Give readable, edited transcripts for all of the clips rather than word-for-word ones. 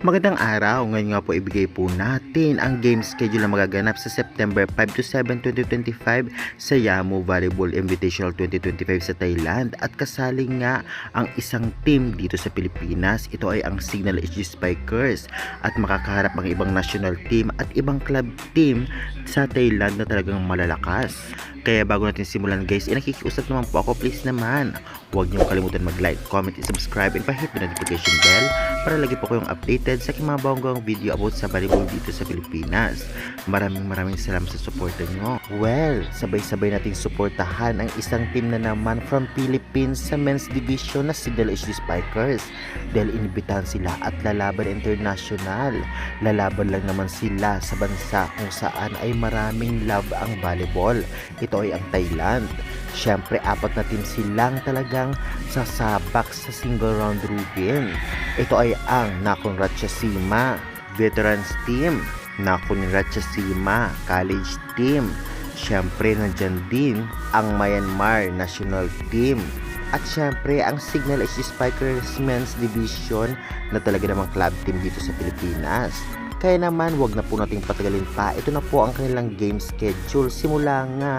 Magandang araw, ngayon nga po ibigay po natin ang game schedule na magaganap sa September 5 to 7, 2025 sa Yamu Volleyball Invitational 2025 sa Thailand at kasali nga ang isang team dito sa Pilipinas. Ito ay ang Signal HG Spikers at makakaharap ang ibang national team at ibang club team sa Thailand na talagang malalakas. Kaya bago natin simulan guys, nakikiusap naman po ako, please naman huwag niyong kalimutan mag-like, comment, and subscribe and pa-hit the notification bell para lagi po kayong updated sa aking mga bawang video about sa volleyball dito sa Pilipinas. Maraming salamat sa suporta nyo. Well, sabay-sabay nating suportahan ang isang team na naman from Philippines sa men's division na Signal HG Spikers dahil inibitahan sila at lalaban international. Lalaban lang naman sila sa bansa kung saan ay maraming love ang volleyball. Ito ay ang Thailand. Siyempre, apat na team silang talagang sasabak sa single round robin. Ito ay ang Nakhon Ratchasima Veterans Team, Nakhon Ratchasima College Team. Siyempre, nandyan din ang Myanmar National Team. At siyempre, ang Signal HG Spikers Men's Division na talaga namang club team dito sa Pilipinas. Kaya naman, wag na po nating patagalin pa. Ito na po ang kanilang game schedule. Simula nga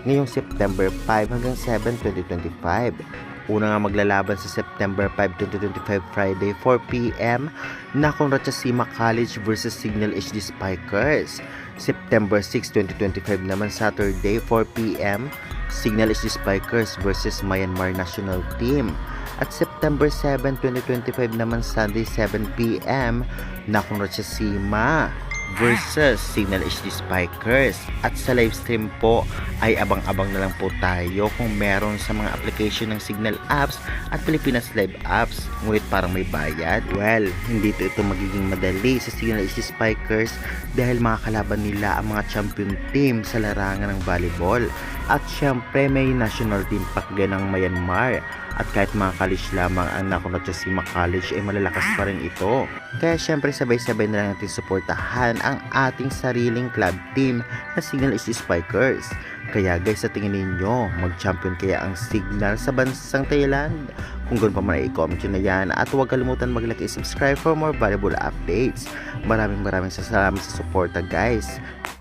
ngayong September 5 hanggang 7, 2025. Una nga maglalaban sa September 5, 2025 Friday 4 PM Nakhon Ratchasima College versus Signal HG Spikers. September 6, 2025 naman Saturday 4 PM Signal HG Spikers versus Myanmar National Team. At September 7, 2025 naman Sunday 7 PM Nakhon Ratchasima versus Signal HG Spikers. At sa live stream po ay abang-abang na lang po tayo kung meron sa mga application ng Signal apps at Pilipinas Live apps, ngunit parang may bayad. Well, hindi ito magiging madali sa Signal HG Spikers dahil makakalaban nila ang mga champion team sa larangan ng volleyball. At syempre may national team pa ng Myanmar. At kahit mga college lamang ang Nakhon Ratchasima College ay malalakas pa rin ito. Kaya syempre sabay-sabay na lang natin suportahan ang ating sariling club team na Signal HG Spikers. Kaya guys, sa tingin ninyo, mag-champion kaya ang Signal sa bansang Thailand? Kung ganoon pa man ay i-comment nyo na yan. At huwag kalimutan mag-like and subscribe for more valuable updates. Maraming salamat sa suporta guys.